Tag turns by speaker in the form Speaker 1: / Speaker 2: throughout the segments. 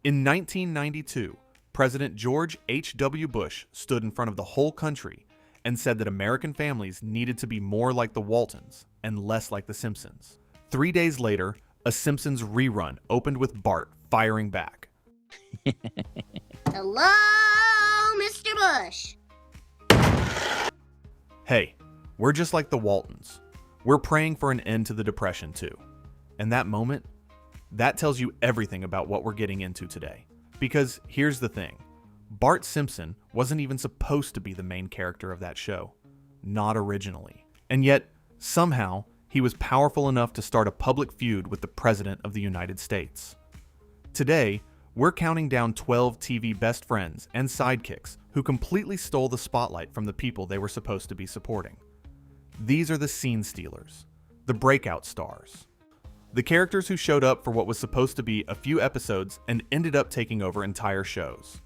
Speaker 1: In 1992, President George H.W. Bush stood in front of the whole country and said that American families needed to be more like the Waltons and less like the Simpsons. 3 days later, a Simpsons rerun opened with Bart firing back.
Speaker 2: Hello, Mr. Bush.
Speaker 1: Hey, we're just like the Waltons. We're praying for an end to the Depression too. And that moment, that tells you everything about what we're getting into today. Because here's the thing. Bart Simpson wasn't even supposed to be the main character of that show. Not originally. And yet, somehow, he was powerful enough to start a public feud with the President of the United States. Today, we're counting down 12 TV best friends and sidekicks who completely stole the spotlight from the people they were supposed to be supporting. These are the scene stealers, the breakout stars, the characters who showed up for what was supposed to be a few episodes and ended up taking over entire shows.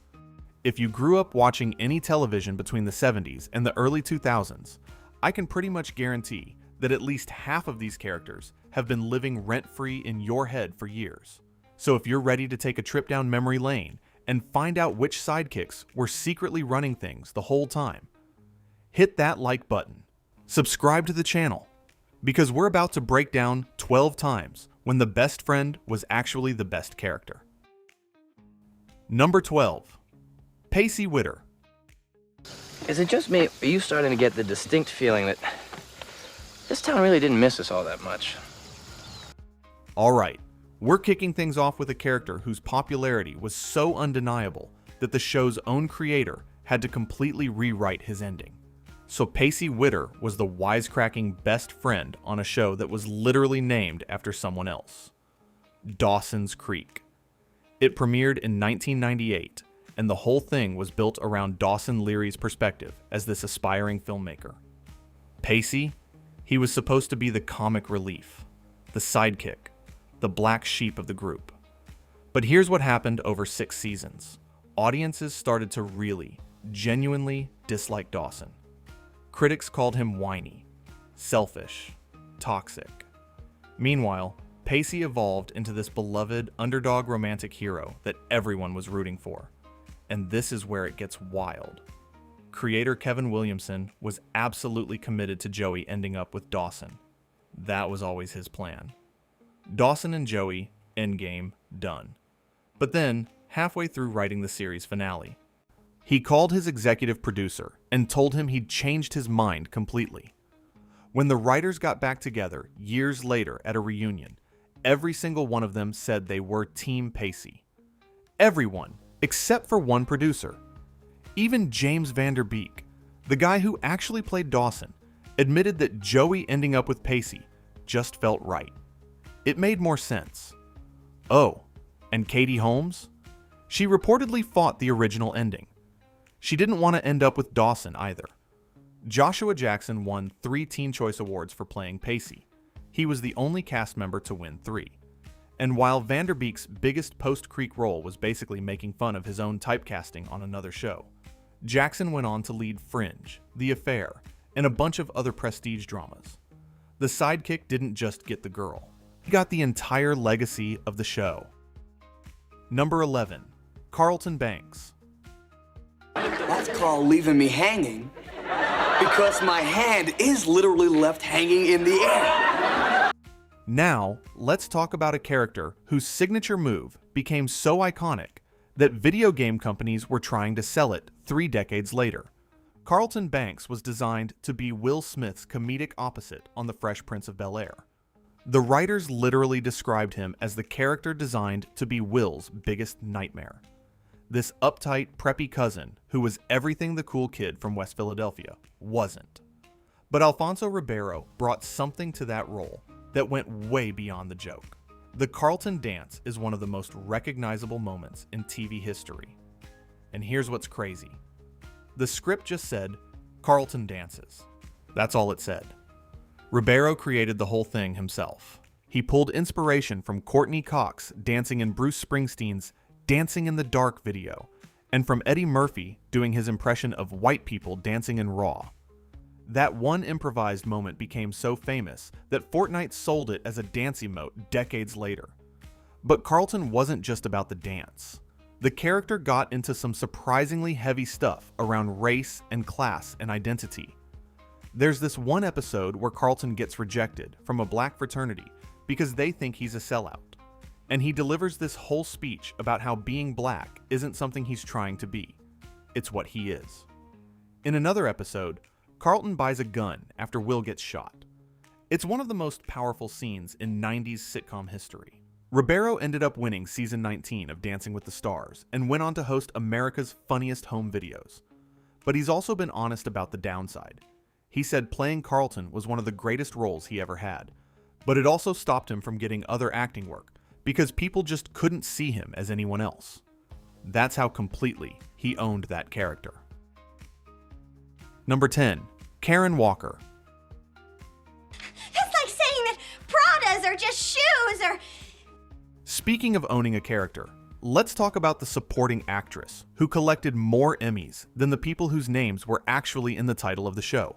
Speaker 1: If you grew up watching any television between the 70s and the early 2000s, I can pretty much guarantee that at least half of these characters have been living rent-free in your head for years. So if you're ready to take a trip down memory lane and find out which sidekicks were secretly running things the whole time, hit that like button. Subscribe to the channel, because we're about to break down 12 times when the best friend was actually the best character. Number 12. Pacey Witter.
Speaker 3: Is it just me, or are you starting to get the distinct feeling that this town really didn't miss us all that much?
Speaker 1: Alright, we're kicking things off with a character whose popularity was so undeniable that the show's own creator had to completely rewrite his ending. So Pacey Witter was the wisecracking best friend on a show that was literally named after someone else. Dawson's Creek. It premiered in 1998, and the whole thing was built around Dawson Leary's perspective as this aspiring filmmaker. Pacey, he was supposed to be the comic relief, the sidekick, the black sheep of the group. But here's what happened over 6 seasons. Audiences started to really, genuinely dislike Dawson. Critics called him whiny, selfish, toxic. Meanwhile, Pacey evolved into this beloved underdog romantic hero that everyone was rooting for. And this is where it gets wild. Creator Kevin Williamson was absolutely committed to Joey ending up with Dawson. That was always his plan. Dawson and Joey, endgame, done. But then, halfway through writing the series finale, he called his executive producer and told him he'd changed his mind completely. When the writers got back together years later at a reunion, every single one of them said they were Team Pacey. Everyone, except for one producer. Even James Van Der Beek, the guy who actually played Dawson, admitted that Joey ending up with Pacey just felt right. It made more sense. Oh, and Katie Holmes? She reportedly fought the original ending. She didn't want to end up with Dawson either. Joshua Jackson won 3 Teen Choice Awards for playing Pacey. He was the only cast member to win 3. And while Van Der Beek's biggest post-Creek role was basically making fun of his own typecasting on another show, Jackson went on to lead Fringe, The Affair, and a bunch of other prestige dramas. The sidekick didn't just get the girl. He got the entire legacy of the show. Number 11. Carlton Banks.
Speaker 4: That's called leaving me hanging, because my hand is literally left hanging in the air.
Speaker 1: Now, let's talk about a character whose signature move became so iconic that video game companies were trying to sell it 3 decades later. Carlton Banks was designed to be Will Smith's comedic opposite on The Fresh Prince of Bel-Air. The writers literally described him as the character designed to be Will's biggest nightmare. This uptight, preppy cousin who was everything the cool kid from West Philadelphia wasn't. But Alfonso Ribeiro brought something to that role that went way beyond the joke. The Carlton dance is one of the most recognizable moments in TV history. And here's what's crazy. The script just said, Carlton dances. That's all it said. Ribeiro created the whole thing himself. He pulled inspiration from Courtney Cox dancing in Bruce Springsteen's Dancing in the Dark video, and from Eddie Murphy doing his impression of white people dancing in Raw. That one improvised moment became so famous that Fortnite sold it as a dance emote decades later. But Carlton wasn't just about the dance. The character got into some surprisingly heavy stuff around race and class and identity. There's this one episode where Carlton gets rejected from a black fraternity because they think he's a sellout. And he delivers this whole speech about how being black isn't something he's trying to be. It's what he is. In another episode, Carlton buys a gun after Will gets shot. It's one of the most powerful scenes in 90s sitcom history. Ribeiro ended up winning season 19 of Dancing with the Stars and went on to host America's Funniest Home Videos. But he's also been honest about the downside. He said playing Carlton was one of the greatest roles he ever had, but it also stopped him from getting other acting work because people just couldn't see him as anyone else. That's how completely he owned that character. Number 10, Karen Walker.
Speaker 2: It's like saying that Pradas are just shoes or...
Speaker 1: Speaking of owning a character, let's talk about the supporting actress who collected more Emmys than the people whose names were actually in the title of the show.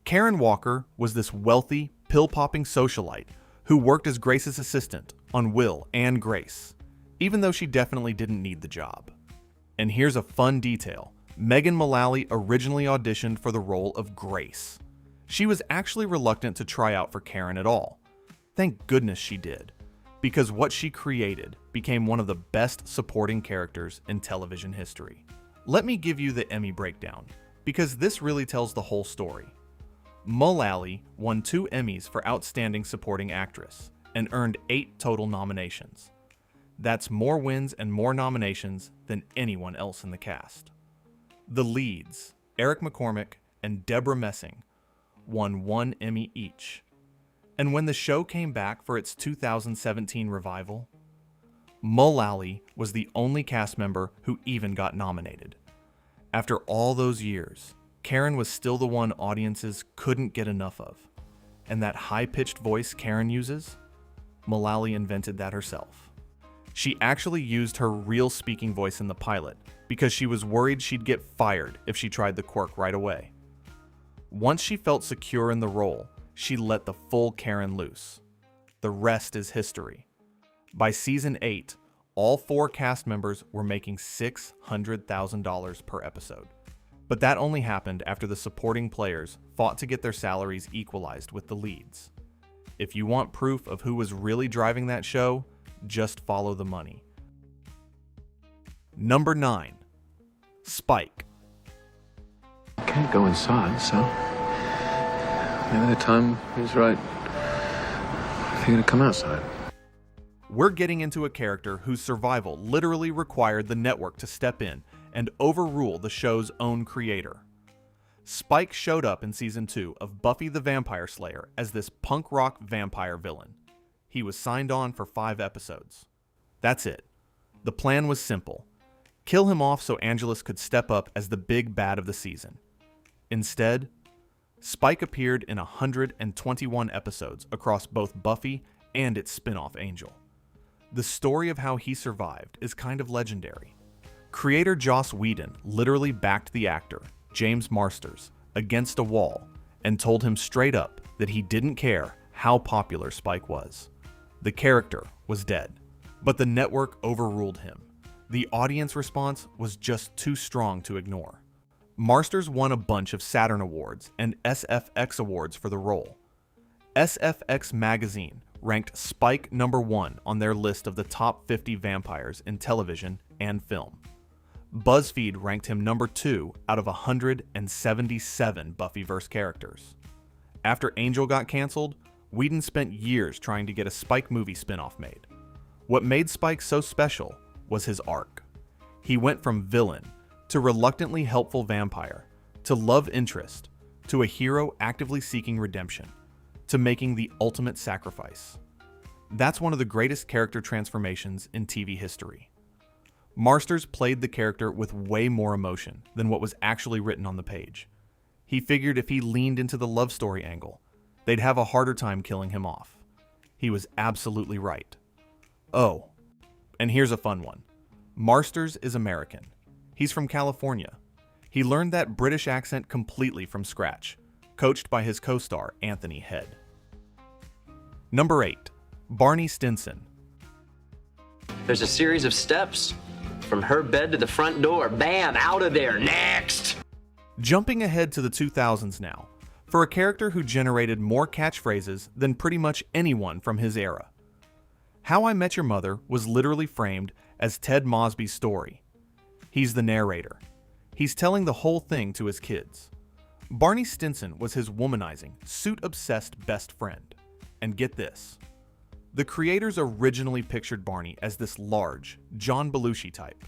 Speaker 1: Karen Walker was this wealthy, pill-popping socialite who worked as Grace's assistant on Will and Grace, even though she definitely didn't need the job. And here's a fun detail. Megan Mullally originally auditioned for the role of Grace. She was actually reluctant to try out for Karen at all. Thank goodness she did, because what she created became one of the best supporting characters in television history. Let me give you the Emmy breakdown, because this really tells the whole story. Mullally won 2 Emmys for Outstanding Supporting Actress and earned 8 total nominations. That's more wins and more nominations than anyone else in the cast. The leads, Eric McCormick and Deborah Messing, won 1 Emmy each. And when the show came back for its 2017 revival, Mullally was the only cast member who even got nominated. After all those years, Karen was still the one audiences couldn't get enough of. And that high-pitched voice Karen uses, Mullally invented that herself. She actually used her real speaking voice in the pilot because she was worried she'd get fired if she tried the quirk right away. Once she felt secure in the role, she let the full Karen loose. The rest is history. By season 8, all 4 cast members were making $600,000 per episode. But that only happened after the supporting players fought to get their salaries equalized with the leads. If you want proof of who was really driving that show, just follow the money. Number 9, Spike.
Speaker 5: I can't go inside, so maybe the time is right. If you're gonna come outside.
Speaker 1: We're getting into a character whose survival literally required the network to step in and overrule the show's own creator. Spike showed up in season 2 of Buffy the Vampire Slayer as this punk rock vampire villain. He was signed on for 5 episodes. That's it. The plan was simple. Kill him off so Angelus could step up as the big bad of the season. Instead, Spike appeared in 121 episodes across both Buffy and its spin-off Angel. The story of how he survived is kind of legendary. Creator Joss Whedon literally backed the actor, James Marsters, against a wall and told him straight up that he didn't care how popular Spike was. The character was dead, but the network overruled him. The audience response was just too strong to ignore. Marsters won a bunch of Saturn Awards and SFX Awards for the role. SFX magazine ranked Spike number 1 on their list of the top 50 vampires in television and film. BuzzFeed ranked him number 2 out of 177 Buffyverse characters. After Angel got canceled, Whedon spent years trying to get a Spike movie spinoff made. What made Spike so special was his arc. He went from villain to reluctantly helpful vampire, to love interest, to a hero actively seeking redemption, to making the ultimate sacrifice. That's one of the greatest character transformations in TV history. Marsters played the character with way more emotion than what was actually written on the page. He figured if he leaned into the love story angle, they'd have a harder time killing him off. He was absolutely right. Oh, and here's a fun one. Marsters is American. He's from California. He learned that British accent completely from scratch, coached by his co-star Anthony Head. Number 8, Barney Stinson.
Speaker 3: There's a series of steps.
Speaker 6: From her bed to the front door. Bam, out of there. Next!
Speaker 1: Jumping ahead to the 2000s now, for a character who generated more catchphrases than pretty much anyone from his era. How I Met Your Mother was literally framed as Ted Mosby's story. He's the narrator. He's telling the whole thing to his kids. Barney Stinson was his womanizing, suit-obsessed best friend. And get this. The creators originally pictured Barney as this large, John Belushi type.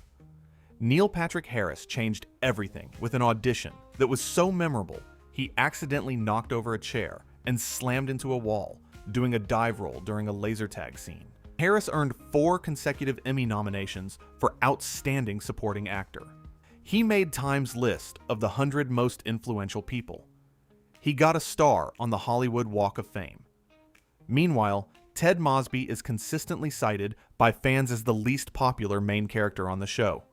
Speaker 1: Neil Patrick Harris changed everything with an audition that was so memorable he accidentally knocked over a chair and slammed into a wall, doing a dive roll during a laser tag scene. Harris earned 4 consecutive Emmy nominations for Outstanding Supporting Actor. He made Time's list of the 100 most influential people. He got a star on the Hollywood Walk of Fame. Meanwhile, Ted Mosby is consistently cited by fans as the least popular main character on the show.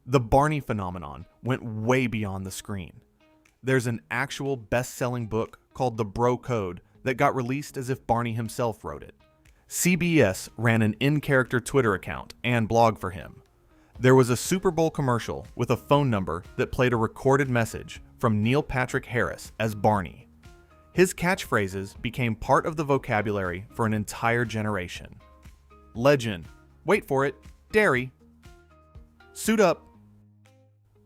Speaker 1: The Barney phenomenon went way beyond the screen. There's an actual best-selling book called The Bro Code that got released as if Barney himself wrote it. CBS ran an in-character Twitter account and blog for him. There was a Super Bowl commercial with a phone number that played a recorded message from Neil Patrick Harris as Barney. His catchphrases became part of the vocabulary for an entire generation. Legend. Wait for it. Dairy. Suit up.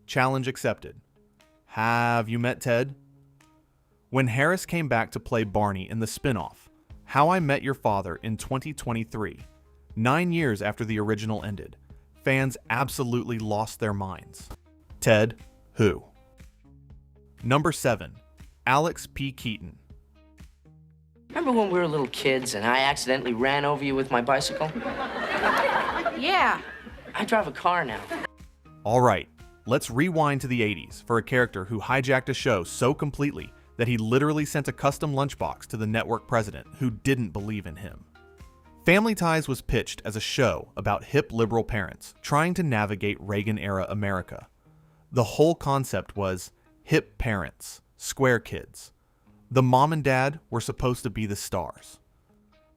Speaker 1: Challenge accepted. Have you met Ted? When Harris came back to play Barney in the spinoff, How I Met Your Father in 2023, 9 years after the original ended, fans absolutely lost their minds. Ted, who? Number 7. Alex P. Keaton.
Speaker 3: Remember when we were little kids and I accidentally ran over you with my bicycle?
Speaker 2: Yeah.
Speaker 3: I drive a car now.
Speaker 1: Alright, let's rewind to the 80s for a character who hijacked a show so completely that he literally sent a custom lunchbox to the network president who didn't believe in him. Family Ties was pitched as a show about hip liberal parents trying to navigate Reagan-era America. The whole concept was hip parents, square kids. The mom and dad were supposed to be the stars.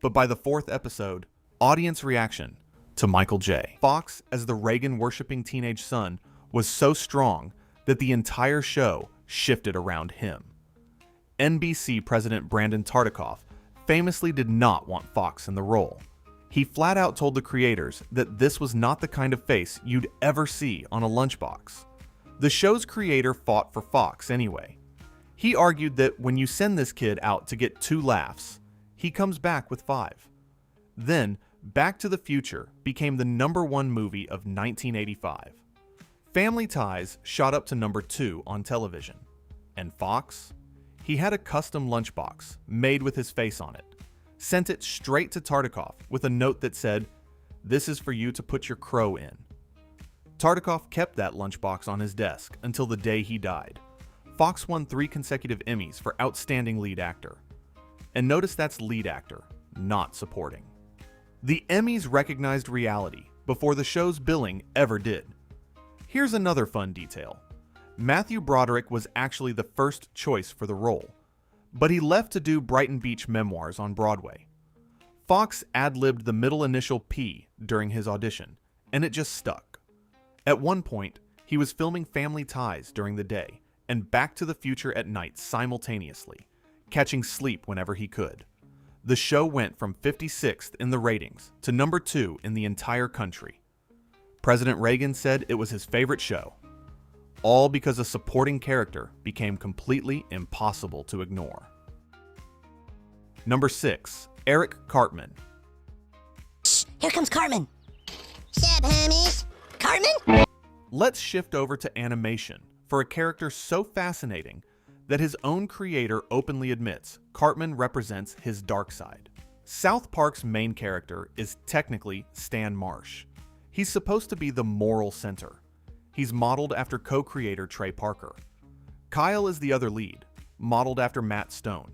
Speaker 1: But by the 4th episode, audience reaction to Michael J. Fox as the Reagan-worshipping teenage son was so strong that the entire show shifted around him. NBC President Brandon Tartikoff famously did not want Fox in the role. He flat out told the creators that this was not the kind of face you'd ever see on a lunchbox. The show's creator fought for Fox anyway. He argued that when you send this kid out to get 2 laughs, he comes back with 5. Then, Back to the Future became the #1 movie of 1985. Family Ties shot up to number 2 on television. And Fox? He had a custom lunchbox made with his face on it. Sent it straight to Tartikoff with a note that said, "This is for you to put your crow in." Tartikoff kept that lunchbox on his desk until the day he died. Fox won 3 consecutive Emmys for Outstanding Lead Actor. And notice that's lead actor, not supporting. The Emmys recognized reality before the show's billing ever did. Here's another fun detail. Matthew Broderick was actually the first choice for the role, but he left to do Brighton Beach Memoirs on Broadway. Fox ad-libbed the middle initial P during his audition, and it just stuck. At one point, he was filming Family Ties during the day and Back to the Future at night simultaneously, catching sleep whenever he could. The show went from 56th in the ratings to number 2 in the entire country. President Reagan said it was his favorite show, all because a supporting character became completely impossible to ignore. Number 6. Eric Cartman.
Speaker 2: Shh, here comes Cartman. Sup, homies? Cartman?
Speaker 1: Let's shift over to animation for a character so fascinating that his own creator openly admits Cartman represents his dark side. South Park's main character is technically Stan Marsh. He's supposed to be the moral center. He's modeled after co-creator Trey Parker. Kyle is the other lead, modeled after Matt Stone.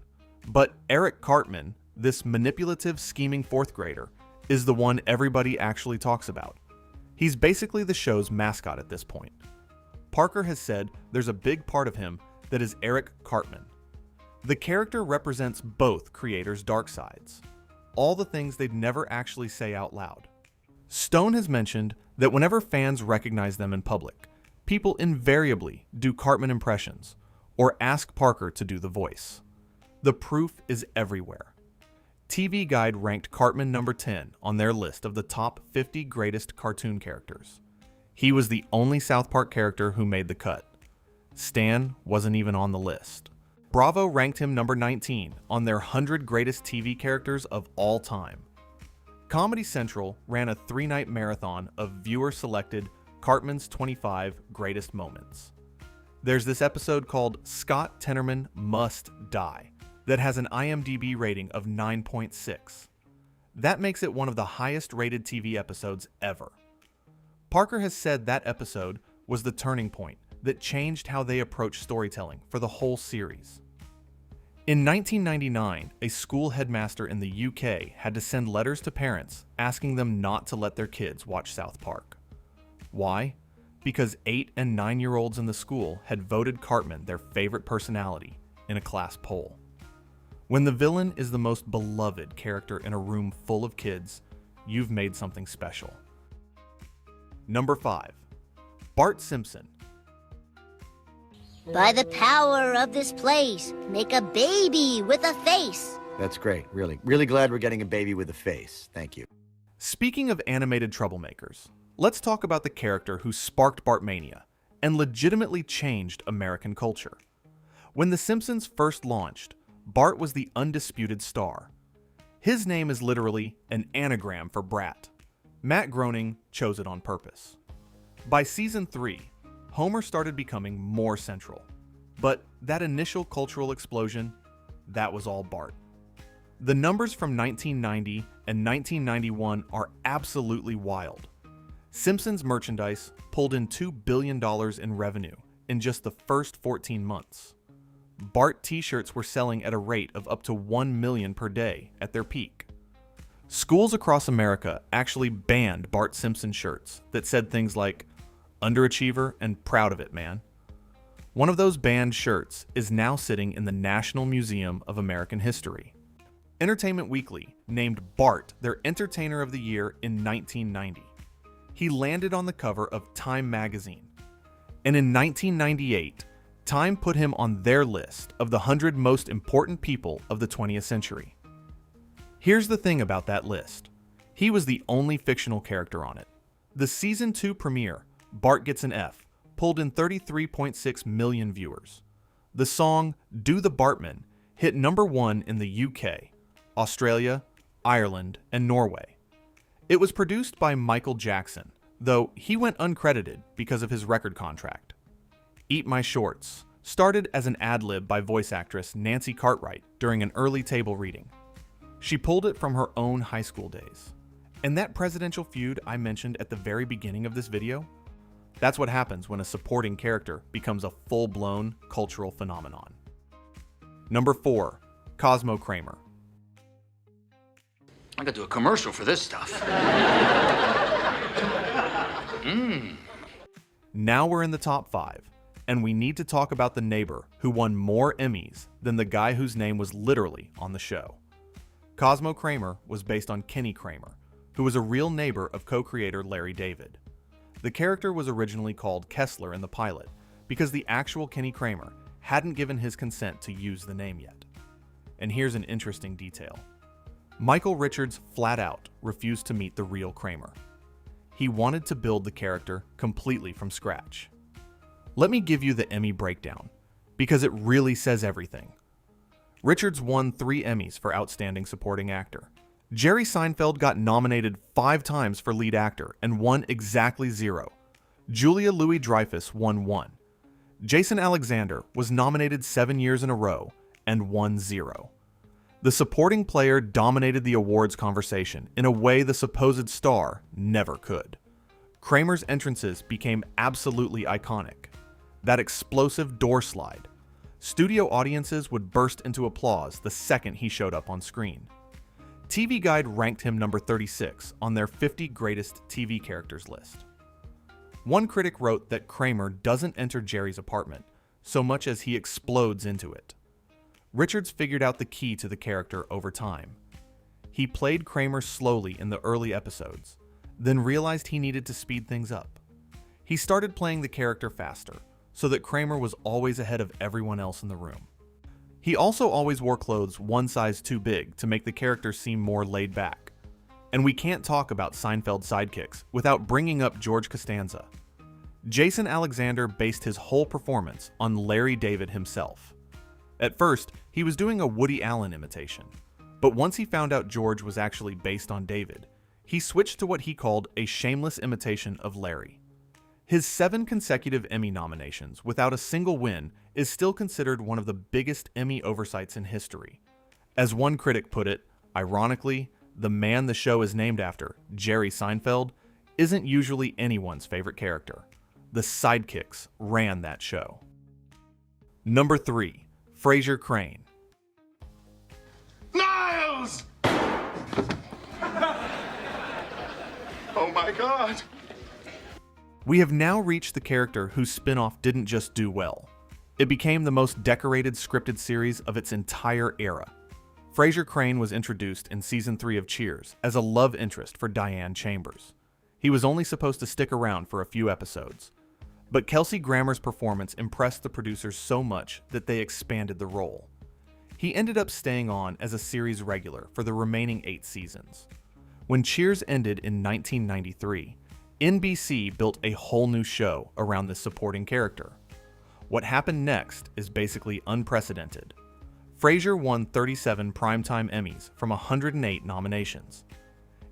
Speaker 1: But Eric Cartman, this manipulative, scheming 4th grader, is the one everybody actually talks about. He's basically the show's mascot at this point. Parker has said there's a big part of him that is Eric Cartman. The character represents both creators' dark sides, all the things they'd never actually say out loud. Stone has mentioned that whenever fans recognize them in public, people invariably do Cartman impressions or ask Parker to do the voice. The proof is everywhere. TV Guide ranked Cartman number 10 on their list of the top 50 greatest cartoon characters. He was the only South Park character who made the cut. Stan wasn't even on the list. Bravo ranked him number 19 on their 100 greatest TV characters of all time. Comedy Central ran a 3-night marathon of viewer-selected Cartman's 25 greatest moments. There's this episode called Scott Tenorman Must Die that has an IMDb rating of 9.6. That makes it one of the highest-rated TV episodes ever. Parker has said that episode was the turning point that changed how they approach storytelling for the whole series. In 1999, a school headmaster in the UK had to send letters to parents asking them not to let their kids watch South Park. Why? Because 8 and 9-year-olds in the school had voted Cartman their favorite personality in a class poll. When the villain is the most beloved character in a room full of kids, you've made something special. Number 5. Bart Simpson.
Speaker 2: By the power of this place, make a baby with a face.
Speaker 7: That's great, really. Really glad we're getting a baby with a face. Thank you.
Speaker 1: Speaking of animated troublemakers, let's talk about the character who sparked Bartmania and legitimately changed American culture. When The Simpsons first launched, Bart was the undisputed star. His name is literally an anagram for brat. Matt Groening chose it on purpose. By season 3, Homer started becoming more central. But that initial cultural explosion, that was all Bart. The numbers from 1990 and 1991 are absolutely wild. Simpsons merchandise pulled in $2 billion in revenue in just the first 14 months. Bart t-shirts were selling at a rate of up to 1 million per day at their peak. Schools across America actually banned Bart Simpson shirts that said things like, "Underachiever and proud of it, man." One of those banned shirts is now sitting in the National Museum of American History. Entertainment Weekly named Bart their Entertainer of the Year in 1990. He landed on the cover of Time magazine. And in 1998, Time put him on their list of the 100 most important people of the 20th century. Here's the thing about that list. He was the only fictional character on it. The season 2 premiere, Bart Gets an F, pulled in 33.6 million viewers. The song Do the Bartman hit number 1 in the UK, Australia, Ireland, and Norway. It was produced by Michael Jackson, though he went uncredited because of his record contract. Eat My Shorts started as an ad-lib by voice actress Nancy Cartwright during an early table reading. She pulled it from her own high school days. And that presidential feud I mentioned at the very beginning of this video, that's what happens when a supporting character becomes a full-blown cultural phenomenon. Number 4, Cosmo Kramer.
Speaker 8: I could do a commercial for this stuff.
Speaker 1: Now we're in the top 5, and we need to talk about the neighbor who won more Emmys than the guy whose name was literally on the show. Cosmo Kramer was based on Kenny Kramer, who was a real neighbor of co-creator Larry David. The character was originally called Kessler in the pilot because the actual Kenny Kramer hadn't given his consent to use the name yet. And here's an interesting detail. Michael Richards flat out refused to meet the real Kramer. He wanted to build the character completely from scratch. Let me give you the Emmy breakdown, because it really says everything. Richards won 3 Emmys for Outstanding Supporting Actor. Jerry Seinfeld got nominated 5 times for lead actor and won exactly 0. Julia Louis-Dreyfus won 1. Jason Alexander was nominated 7 years in a row and won 0. The supporting player dominated the awards conversation in a way the supposed star never could. Kramer's entrances became absolutely iconic. That explosive door slide. Studio audiences would burst into applause the second he showed up on screen. TV Guide ranked him number 36 on their 50 greatest TV characters list. One critic wrote that Kramer doesn't enter Jerry's apartment so much as he explodes into it. Richards figured out the key to the character over time. He played Kramer slowly in the early episodes, then realized he needed to speed things up. He started playing the character faster, so that Kramer was always ahead of everyone else in the room. He also always wore clothes one size too big to make the character seem more laid back. And we can't talk about Seinfeld Sidekicks without bringing up George Costanza. Jason Alexander based his whole performance on Larry David himself. At first, he was doing a Woody Allen imitation, but once he found out George was actually based on David, he switched to what he called a shameless imitation of Larry. His 7 consecutive Emmy nominations without a single win is still considered one of the biggest Emmy oversights in history. As one critic put it, ironically, the man the show is named after, Jerry Seinfeld, isn't usually anyone's favorite character. The Sidekicks ran that show. Number 3, Frasier Crane.
Speaker 9: Niles! Oh my God!
Speaker 1: We have now reached the character whose spin-off didn't just do well. It became the most decorated scripted series of its entire era. Frasier Crane was introduced in Season 3 of Cheers as a love interest for Diane Chambers. He was only supposed to stick around for a few episodes. But Kelsey Grammer's performance impressed the producers so much that they expanded the role. He ended up staying on as a series regular for the remaining 8 seasons. When Cheers ended in 1993, NBC built a whole new show around this supporting character. What happened next is basically unprecedented. Frasier won 37 primetime Emmys from 108 nominations.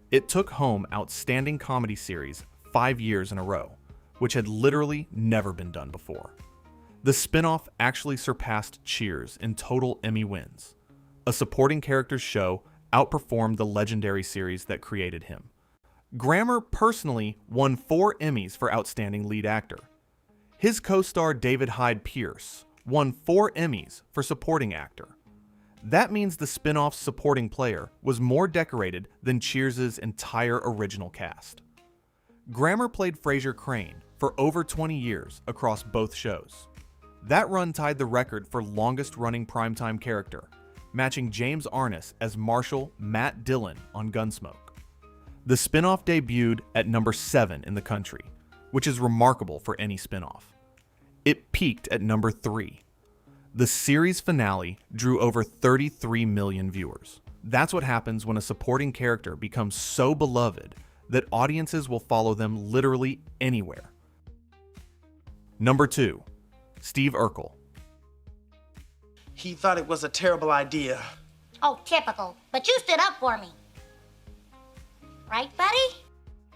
Speaker 1: It took home Outstanding Comedy Series 5 years in a row, which had literally never been done before. The spin-off actually surpassed Cheers in total Emmy wins. A supporting characters show outperformed the legendary series that created him. Grammer personally won 4 Emmys for Outstanding Lead Actor. His co-star David Hyde Pierce won 4 Emmys for Supporting Actor. That means the spin-off's supporting player was more decorated than Cheers' entire original cast. Grammer played Frasier Crane for over 20 years across both shows. That run tied the record for longest-running primetime character, matching James Arness as Marshal Matt Dillon on Gunsmoke. The spin-off debuted at number 7 in the country, which is remarkable for any spin-off. It peaked at number 3. The series finale drew over 33 million viewers. That's what happens when a supporting character becomes so beloved that audiences will follow them literally anywhere. Number 2, Steve Urkel.
Speaker 10: He thought it was a terrible idea.
Speaker 2: Oh, typical. But you stood up for me. Right, buddy?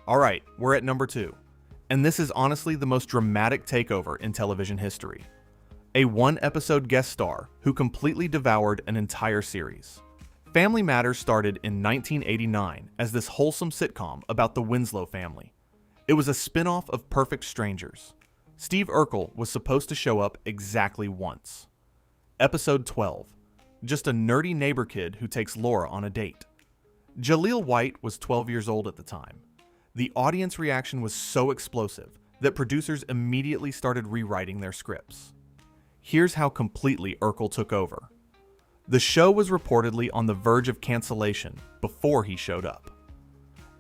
Speaker 1: Alright, we're at number 2. And this is honestly the most dramatic takeover in television history. A 1-episode guest star who completely devoured an entire series. Family Matters started in 1989 as this wholesome sitcom about the Winslow family. It was a spin-off of Perfect Strangers. Steve Urkel was supposed to show up exactly once. Episode 12. Just a nerdy neighbor kid who takes Laura on a date. Jaleel White was 12 years old at the time. The audience reaction was so explosive that producers immediately started rewriting their scripts. Here's how completely Urkel took over. The show was reportedly on the verge of cancellation before he showed up.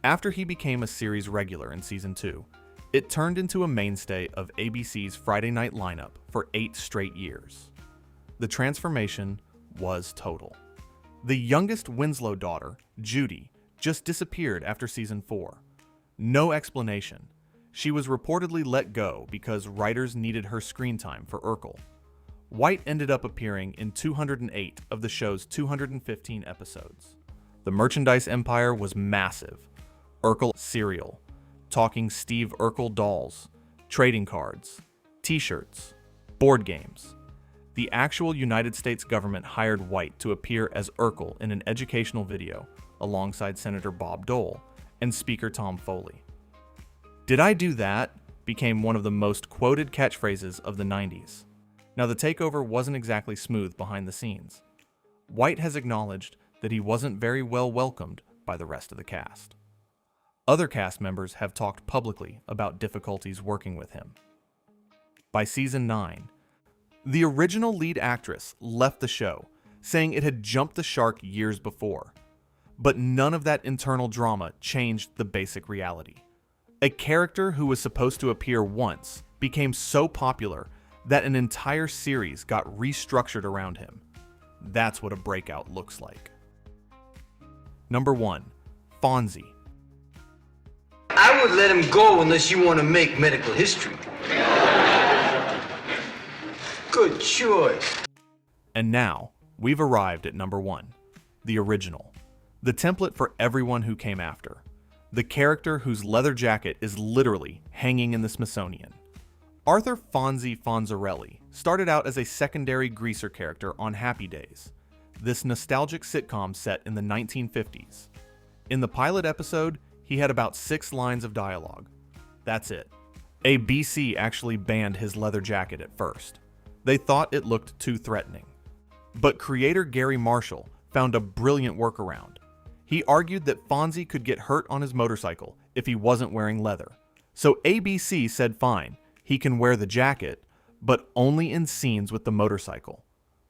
Speaker 1: After he became a series regular in Season 2, it turned into a mainstay of ABC's Friday night lineup for 8 straight years. The transformation was total. The youngest Winslow daughter, Judy, just disappeared after Season 4. No explanation. She was reportedly let go because writers needed her screen time for Urkel. White ended up appearing in 208 of the show's 215 episodes. The merchandise empire was massive. Urkel cereal, talking Steve Urkel dolls, trading cards, t-shirts, board games. The actual United States government hired White to appear as Urkel in an educational video alongside Senator Bob Dole and Speaker Tom Foley. "Did I do that?" became one of the most quoted catchphrases of the 90s. Now, the takeover wasn't exactly smooth behind the scenes. White has acknowledged that he wasn't very well welcomed by the rest of the cast. Other cast members have talked publicly about difficulties working with him. By Season 9, the original lead actress left the show, saying it had jumped the shark years before. But none of that internal drama changed the basic reality. A character who was supposed to appear once became so popular that an entire series got restructured around him. That's what a breakout looks like. Number 1. Fonzie.
Speaker 11: I would let him go unless you want to make medical history. Good choice.
Speaker 1: And now, we've arrived at number 1. The original. The template for everyone who came after. The character whose leather jacket is literally hanging in the Smithsonian. Arthur Fonzie Fonzarelli started out as a secondary greaser character on Happy Days, this nostalgic sitcom set in the 1950s. In the pilot episode, he had about 6 lines of dialogue. That's it. ABC actually banned his leather jacket at first. They thought it looked too threatening. But creator Gary Marshall found a brilliant workaround. He argued that Fonzie could get hurt on his motorcycle if he wasn't wearing leather. So ABC said fine, he can wear the jacket, but only in scenes with the motorcycle.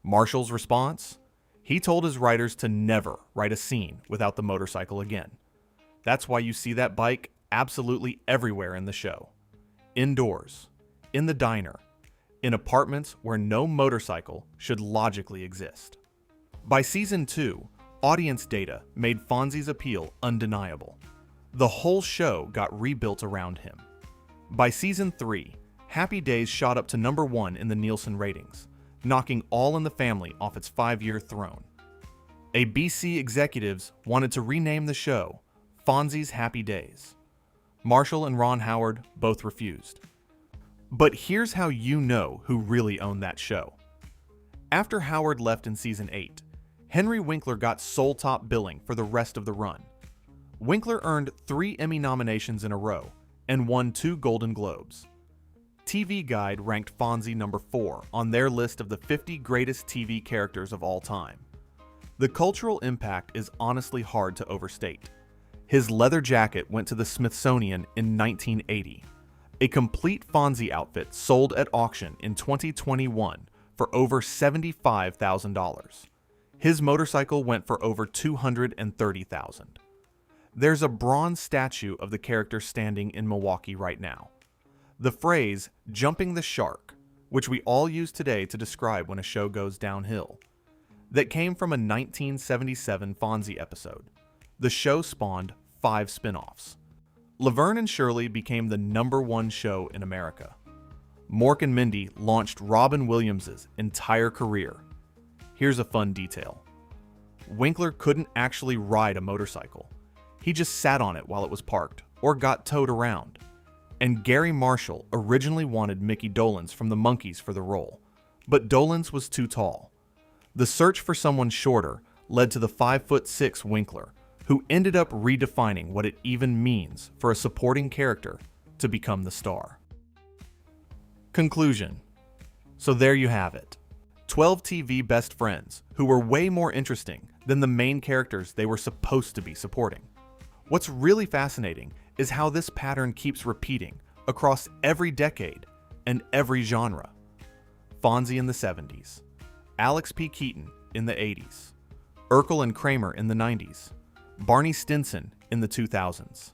Speaker 1: Marshall's response? He told his writers to never write a scene without the motorcycle again. That's why you see that bike absolutely everywhere in the show. Indoors, in the diner, in apartments where no motorcycle should logically exist. By season 2, audience data made Fonzie's appeal undeniable. The whole show got rebuilt around him. By season 3, Happy Days shot up to number 1 in the Nielsen ratings, knocking All in the Family off its 5-year throne. ABC executives wanted to rename the show Fonzie's Happy Days. Marshall and Ron Howard both refused. But here's how you know who really owned that show. After Howard left in season 8, Henry Winkler got sole top billing for the rest of the run. Winkler earned 3 Emmy nominations in a row and won 2 Golden Globes. TV Guide ranked Fonzie number 4 on their list of the 50 greatest TV characters of all time. The cultural impact is honestly hard to overstate. His leather jacket went to the Smithsonian in 1980. A complete Fonzie outfit sold at auction in 2021 for over $75,000. His motorcycle went for over $230,000. There's a bronze statue of the character standing in Milwaukee right now. The phrase, jumping the shark, which we all use today to describe when a show goes downhill, that came from a 1977 Fonzie episode. The show spawned 5 spinoffs. Laverne and Shirley became the number 1 show in America. Mork and Mindy launched Robin Williams' entire career. Here's a fun detail. Winkler couldn't actually ride a motorcycle. He just sat on it while it was parked, or got towed around. And Gary Marshall originally wanted Mickey Dolenz from the Monkees for the role, but Dolenz was too tall. The search for someone shorter led to the 5'6" Winkler, who ended up redefining what it even means for a supporting character to become the star. Conclusion. So there you have it. 12 TV best friends who were way more interesting than the main characters they were supposed to be supporting. What's really fascinating is how this pattern keeps repeating across every decade and every genre. Fonzie in the 70s, Alex P. Keaton in the 80s, Urkel and Kramer in the 90s, Barney Stinson in the 2000s.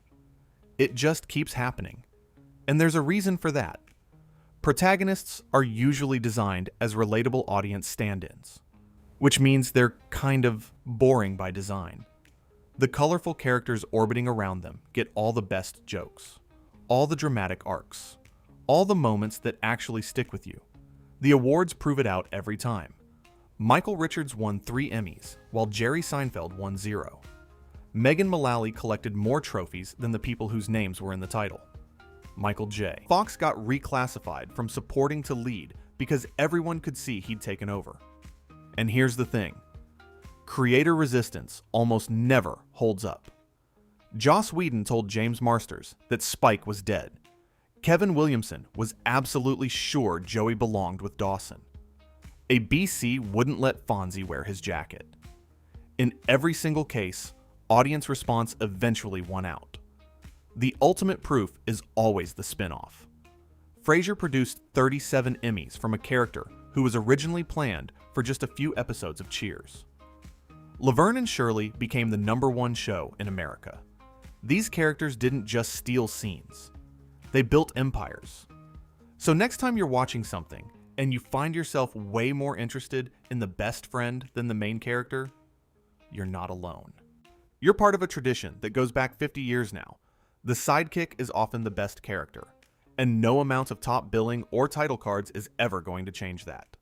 Speaker 1: It just keeps happening. And there's a reason for that. Protagonists are usually designed as relatable audience stand-ins, which means they're kind of boring by design. The colorful characters orbiting around them get all the best jokes, all the dramatic arcs, all the moments that actually stick with you. The awards prove it out every time. Michael Richards won 3 Emmys, while Jerry Seinfeld won 0. Megan Mullally collected more trophies than the people whose names were in the title. Michael J. Fox got reclassified from supporting to lead because everyone could see he'd taken over. And here's the thing. Creator resistance almost never holds up. Joss Whedon told James Marsters that Spike was dead. Kevin Williamson was absolutely sure Joey belonged with Dawson. A BC wouldn't let Fonzie wear his jacket. In every single case, audience response eventually won out. The ultimate proof is always the spin-off. Frasier produced 37 Emmys from a character who was originally planned for just a few episodes of Cheers. Laverne and Shirley became the #1 show in America. These characters didn't just steal scenes. They built empires. So next time you're watching something and you find yourself way more interested in the best friend than the main character, you're not alone. You're part of a tradition that goes back 50 years now. The sidekick is often the best character, and no amount of top billing or title cards is ever going to change that.